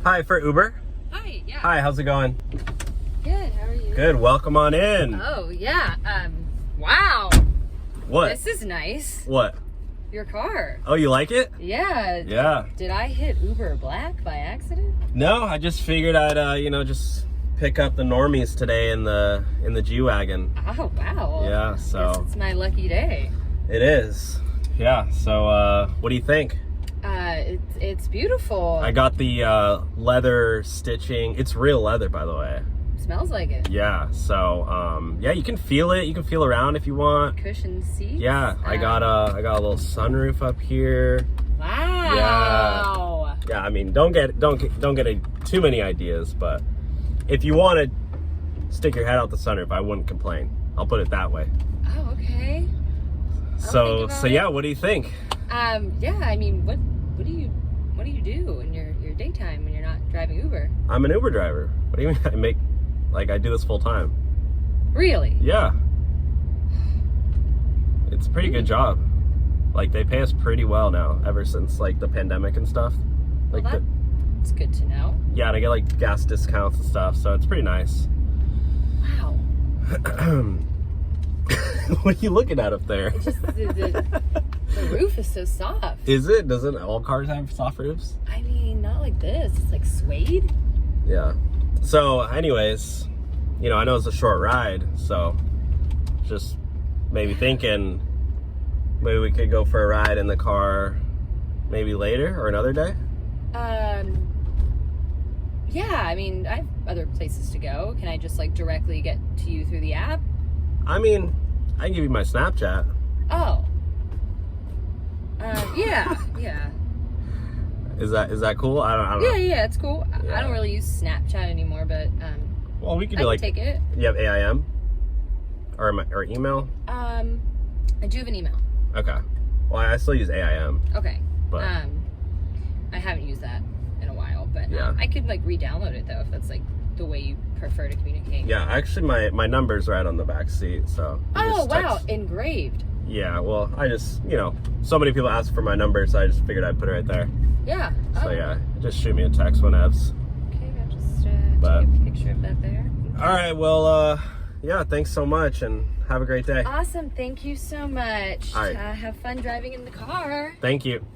Hi, for Uber. Hi, yeah. Hi, how's it going? Good, how are you? Good, welcome on in. Oh, yeah. Wow. What? This is nice. What? Your car. Oh, you like it? Yeah. Yeah. Did I hit Uber Black by accident? No, I just figured I'd, just pick up the normies today in the G-Wagon. Oh, wow. Yeah, so. Guess it's my lucky day. It is. Yeah, so what do you think? It's beautiful. I got the leather stitching. It's real leather, by the way. Smells like it. Yeah, so yeah, you can feel it. You can feel around if you want. Cushion seats. Yeah, I got a little sunroof up here. Wow. Yeah, I mean, don't get too many ideas, but if you want to stick your head out the sunroof, I wouldn't complain. I'll put it that way. Oh, okay. So yeah, what do you think? Yeah, I mean, what do you do in your daytime when you're not driving Uber? I'm an Uber driver. What do you mean? I do this full time. Really? Yeah. It's a pretty good job. Like, they pay us pretty well now, ever since like the pandemic and stuff. Like, well, that's good to know. Yeah, and I get like gas discounts and stuff, so it's pretty nice. Wow. What are you looking at up there? It's just the roof is so soft. Is it? Doesn't all cars have soft roofs? I mean, not like this. It's like suede. Yeah. So, anyways, I know it's a short ride, so just maybe thinking maybe we could go for a ride in the car maybe later or another day. Yeah, I mean, I have other places to go. Can I just like directly get to you through the app? I mean, I can give you my Snapchat. Oh. Yeah. Is that cool? I don't know. Yeah, it's cool. Yeah. I don't really use Snapchat anymore, but well, we could I do can take it. You have AIM or email? I do have an email. Okay. Well, I still use AIM. Okay. But I haven't used that in a while, but yeah. I could like re-download it though if that's like the way you prefer to communicate. Yeah, actually my number's right on the back seat, so. Oh, wow, engraved. Yeah, well, I just, so many people ask for my number, so I just figured I'd put it right there. Yeah. So yeah, just shoot me a text whenevs. Okay, I'll just take a picture of that there. All right, well, yeah, thanks so much, and have a great day. Awesome, thank you so much. All right. Have fun driving in the car. Thank you.